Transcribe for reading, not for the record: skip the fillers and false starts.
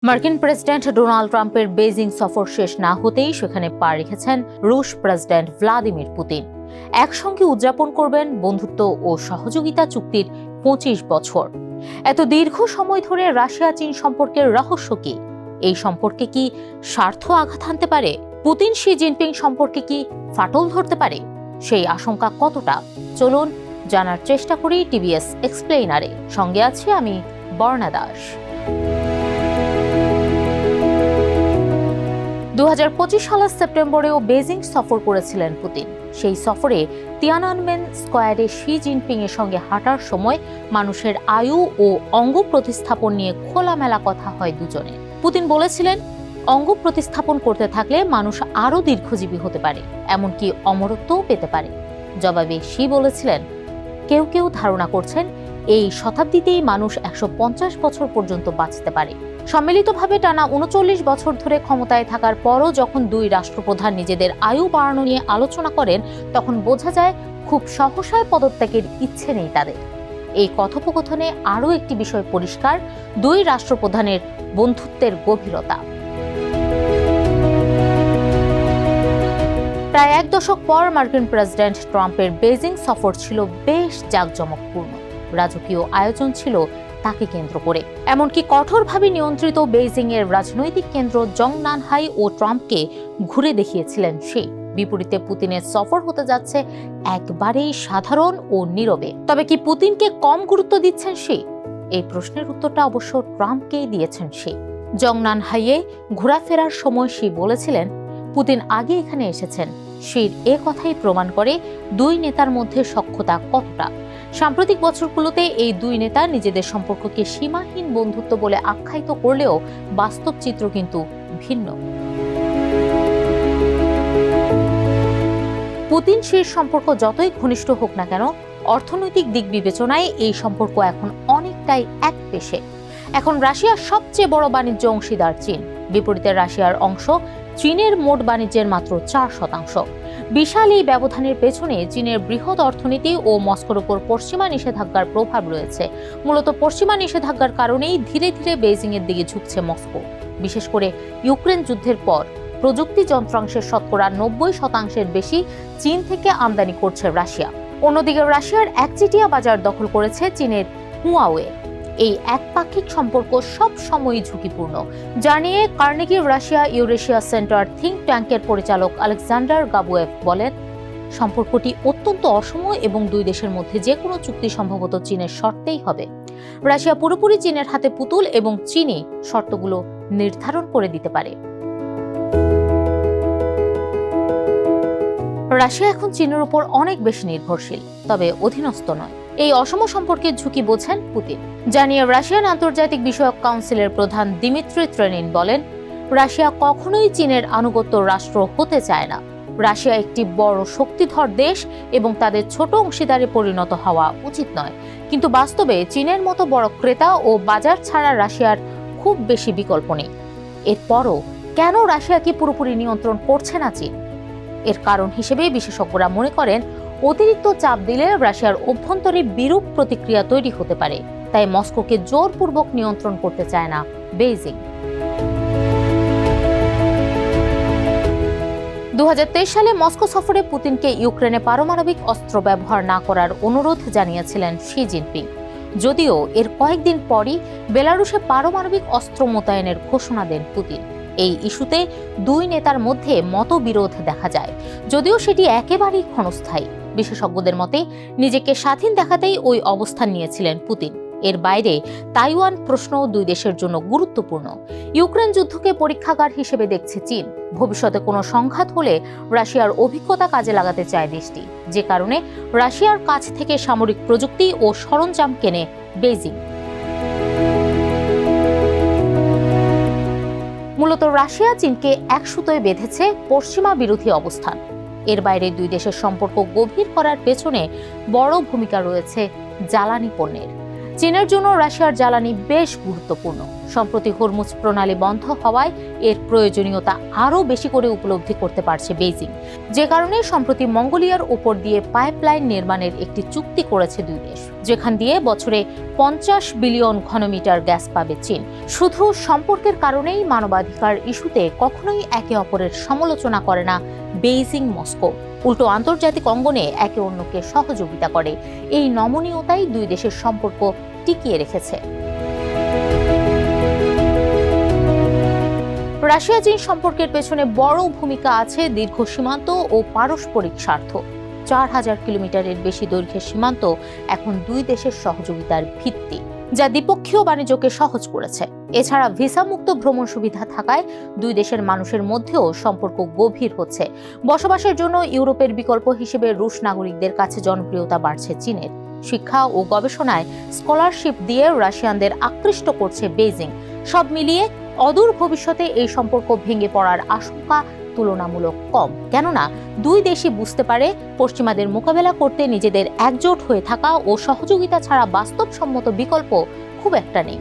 মার্কিন president Donald ট্রাম্পের Beijing সফর শেষ না হতেই সেখানে পা রেখেছেন রুশ প্রেসিডেন্ট ভ্লাদিমির পুতিন। একসঙ্গে উদযাপন করবেন বন্ধুত্ব ও সহযোগিতা চুক্তির ২৫ বছর। এত দীর্ঘ সময় ধরে রাশিয়া চীন সম্পর্কের রহস্য কি? এই সম্পর্কে কি স্বার্থ আঘাত হানতে পারে? পুতিন শি জিনপিং সম্পর্কে কি ফাটল ধরতে পারে? সেই আশঙ্কা কতটা? চলুন জানার চেষ্টা করি টিভিএস এক্সপ্লেইনারে। সঙ্গে আছি আমি বর্ণা দাস। ২০২৫ সালের সেপ্টেম্বরেও বেজিং সফর করেছিলেন পুতিন। সেই সফরে তিয়ানানমেন স্কোয়ারে শি জিনপিং এর সঙ্গে হাঁটার সময় মানুষের আয়ু ও অঙ্গ প্রতিস্থাপন নিয়ে খোলামেলা কথা হয় দুজনে। পুতিন বলেছিলেন, অঙ্গ প্রতিস্থাপন করতে থাকলে মানুষ আরও দীর্ঘজীবী হতে পারে, এমনকি অমরত্বও পেতে পারে। জবাবে শি বলেছিলেন, কেউ কেউ ধারণা করছেন এই শতাব্দীতেই মানুষ ১৫০ বছর পর্যন্ত বাঁচতে পারে। সম্মিলিতভাবে টানা ৩৯ বছর ধরে ক্ষমতায় থাকার পরও যখন দুই রাষ্ট্রপ্রধান নিজেদের আয়ু বাড়ানো নিয়ে আলোচনা করেন, তখন বোঝা যায় খুব সহসায় পদত্যাগের ইচ্ছে নেই তাদের। এই কথোপকথনে আরও একটি বিষয় পরিষ্কার, দুই রাষ্ট্রপ্রধানের বন্ধুত্বের গভীরতা। প্রায় এক দশক পর মার্কিন প্রেসিডেন্ট ট্রাম্পের বেজিং সফর ছিল বেশ জাঁকজমকপূর্ণ। রাজকীয় আয়োজন ছিল তাকে কেন্দ্র করে। এমনকি কঠোরভাবে নিয়ন্ত্রিত বেইজিং এর রাজনৈতিক কেন্দ্র জংনানহাই ও ট্রাম্পকে ঘুরে দেখিয়েছিলেন সে। বিপরীতে পুতিনের সফর হতে যাচ্ছে একবারেই সাধারণ ও নীরবে। তবে কি পুতিনকে কম গুরুত্ব দিচ্ছেন সে? এই প্রশ্নের উত্তরটা অবশ্য ট্রাম্পকেই দিয়েছেন সে। জংনানহাইয়ে ঘোরাফেরার সময় সে বলেছিলেন, পুতিন আগে এখানে এসেছেন। সেই এ কথাই প্রমাণ করে দুই নেতার মধ্যে সখ্যতা কতটা। সাম্প্রতিক বছরগুলোতে এই দুই নেতা নিজেদের সম্পর্ককে সীমাহীন বন্ধুত্ব বলে আখ্যায়িত করলেও বাস্তব চিত্র কিন্তু ভিন্ন। পুতিন শির সম্পর্ক যতই ঘনিষ্ঠ হোক না কেন, অর্থনৈতিক দিক বিবেচনায় এই সম্পর্ক এখন অনেকটাই একপেশে। এখন রাশিয়ার সবচেয়ে বড় বাণিজ্য অংশীদার চীন। বিপরীতে রাশিয়ার অংশ চীনের মোট বাণিজ্যের মাত্র ৪%। বিশাল এই ব্যবধানের পেছনে চীনের বৃহৎ অর্থনীতি ও মস্কোর উপর পশ্চিমা নিষেধাজ্ঞার প্রভাব রয়েছে। মূলত পশ্চিমা নিষেধাজ্ঞার কারণেই ধীরে ধীরে বেইজিং এর দিকে ঝুঁকছে মস্কো। বিশেষ করে ইউক্রেন যুদ্ধের পর প্রযুক্তি যন্ত্রাংশের শতকরা ৯০% বেশি চীন থেকে আমদানি করছে রাশিয়া। অন্যদিকে রাশিয়ার একচেটিয়া বাজার দখল করেছে চীনের হুয়াওয়ে। এই একপাক্ষিক সম্পর্ক সব সময়ই ঝুঁকিপূর্ণ, জানিয়ে Carnegie Russia Eurasia centre think ট্যাঙ্কের পরিচালক আলেকজান্ডার গাবুয়েভ বলেন, সম্পর্কটি অত্যন্ত অসময় এবং দুই দেশের মধ্যে যে কোনো চুক্তি সম্ভবত চীনের শর্তেই হবে। রাশিয়া পুরোপুরি চীনের হাতে পুতুল এবং চীনই শর্তগুলো নির্ধারণ করে দিতে পারে। রাশিয়া এখন চীনের উপর অনেক বেশি নির্ভরশীল, তবে অধীনস্থ নয়। এই অসম সম্পর্কের ঝুঁকি বোঝেন পুতিন, জানিয়ে রাশিয়ান আন্তর্জাতিক বিষয়ক কাউন্সিলের প্রধান দিমিত্রি ত্রেনিন বলেন, রাশিয়া কখনোই চীনের আনুগত্য রাষ্ট্র হতে চায় না। রাশিয়া একটি বড় শক্তিধর দেশ এবং তাদের ছোট অংশীদারে পরিণত হওয়া উচিত নয়। কিন্তু বাস্তবে চীনের মতো বড় ক্রেতা ও বাজার ছাড়া রাশিয়ার খুব বেশি বিকল্প নেই। এরপরও কেন রাশিয়াকে পুরোপুরি নিয়ন্ত্রণ করছে না চীন? এর কারণ হিসেবে বিশেষজ্ঞরা মনে করেন, অতিরিক্ত চাপ দিলে রাশিয়ার অভ্যন্তরে বিরূপ প্রতিক্রিয়া তৈরি হতে পারে। তাই মস্কোকে জোরপূর্বক নিয়ন্ত্রণ করতে চায় না বেইজিং। ২০২৩ সালে মস্কো সফরে পুতিনকে ইউক্রেনে পারমাণবিক অস্ত্র ব্যবহার না করার অনুরোধ জানিয়েছিলেন শি জিনপিং। যদিও এর কয়েকদিন পরই বেলারুশে পারমাণবিক অস্ত্র মোতায়েনের ঘোষণা দেন পুতিন। এই ইস্যুতে দুই নেতার মধ্যে মতবিরোধ দেখা যায়, যদিও সেটি একেবারেই ক্ষণস্থায়ী। বিশেষজ্ঞদের মতে নিজেকে স্বাধীন দেখাতেই ওই অবস্থান নিয়েছিলেন পুতিন। এর বাইরে তাইওয়ান প্রশ্ন দুই দেশের জন্য গুরুত্বপূর্ণ। ইউক্রেন যুদ্ধকে পরীক্ষাগার হিসেবে দেখছে চীন। ভবিষ্যতে কোনো সংঘাত হলে রাশিয়ার অভিজ্ঞতা কাজে লাগাতে চায় দেশটি, যে কারণে রাশিয়ার কাছ থেকে সামরিক প্রযুক্তি ও সরঞ্জাম কেনে বেইজিং। মূলত রাশিয়া চীনকে এক সুতোয় বেঁধেছে পশ্চিমা বিরোধী অবস্থান। এর বাইরে দুই দেশের সম্পর্ক গভীর করার পেছনে বড় ভূমিকা রয়েছে জ্বালানি পণ্যের। চীনের জন্য রাশিয়ার জ্বালানি বেশ গুরুত্বপূর্ণ। সম্প্রতি হরমুজ প্রণালী বন্ধ হওয়ায় এর প্রয়োজনীয়তা আরও বেশি করে উপলব্ধি করতে পারছে বেইজিং, যে কারণে সম্প্রতি মঙ্গোলিয়ার উপর দিয়ে পাইপলাইন নির্মাণের একটি চুক্তি করেছে দুই দেশ, যেখান দিয়ে বছরে 50 বিলিয়ন ঘনমিটার গ্যাস পাবে চীন। শুধু সম্পর্কের কারণেই মানবাধিকার ইস্যুতে কখনোই একে অপরের সমালোচনা করে না বেইজিং মস্কো, উল্টো আন্তর্জাতিক অঙ্গনে একে অন্যকে সহযোগিতা করে। এই নমনীয়তাই দুই দেশের সম্পর্ক টিকিয়ে রেখেছে। রাশিয়া চীন সম্পর্কের পেছনে বড় ভূমিকা আছে দীর্ঘ সীমান্ত ও পারস্পরিক স্বার্থ। 4000 কিলোমিটারের বেশি দৈর্ঘ্যের সীমান্ত এখন দুই দেশের সহযোগিতার ভিত্তি, যা দ্বিপক্ষীয় বাণিজ্যকে সহজ করেছে। এছাড়া ভিসামুক্ত ভ্রমণ সুবিধা থাকায় দুই দেশের মানুষের মধ্যেও সম্পর্ক গভীর হচ্ছে। বসবাসের জন্য ইউরোপের বিকল্প হিসেবে রুশ নাগরিকদের কাছে জনপ্রিয়তা বাড়ছে চীনের। শিক্ষা ও গবেষণায় স্কলারশিপ দিয়ে রাশিয়ানদের আকৃষ্ট করছে বেইজিং। সব মিলিয়ে অদূর ভবিষ্যতে এই সম্পর্ক ভেঙে পড়ার আশঙ্কা তুলনামূলক কম, কেননা দুই দেশই বুঝতে পারে পশ্চিমাদের মোকাবেলা করতে নিজেদের একজোট হয়ে থাকা ও সহযোগিতা ছাড়া বাস্তবসম্মত বিকল্প খুব একটা নেই।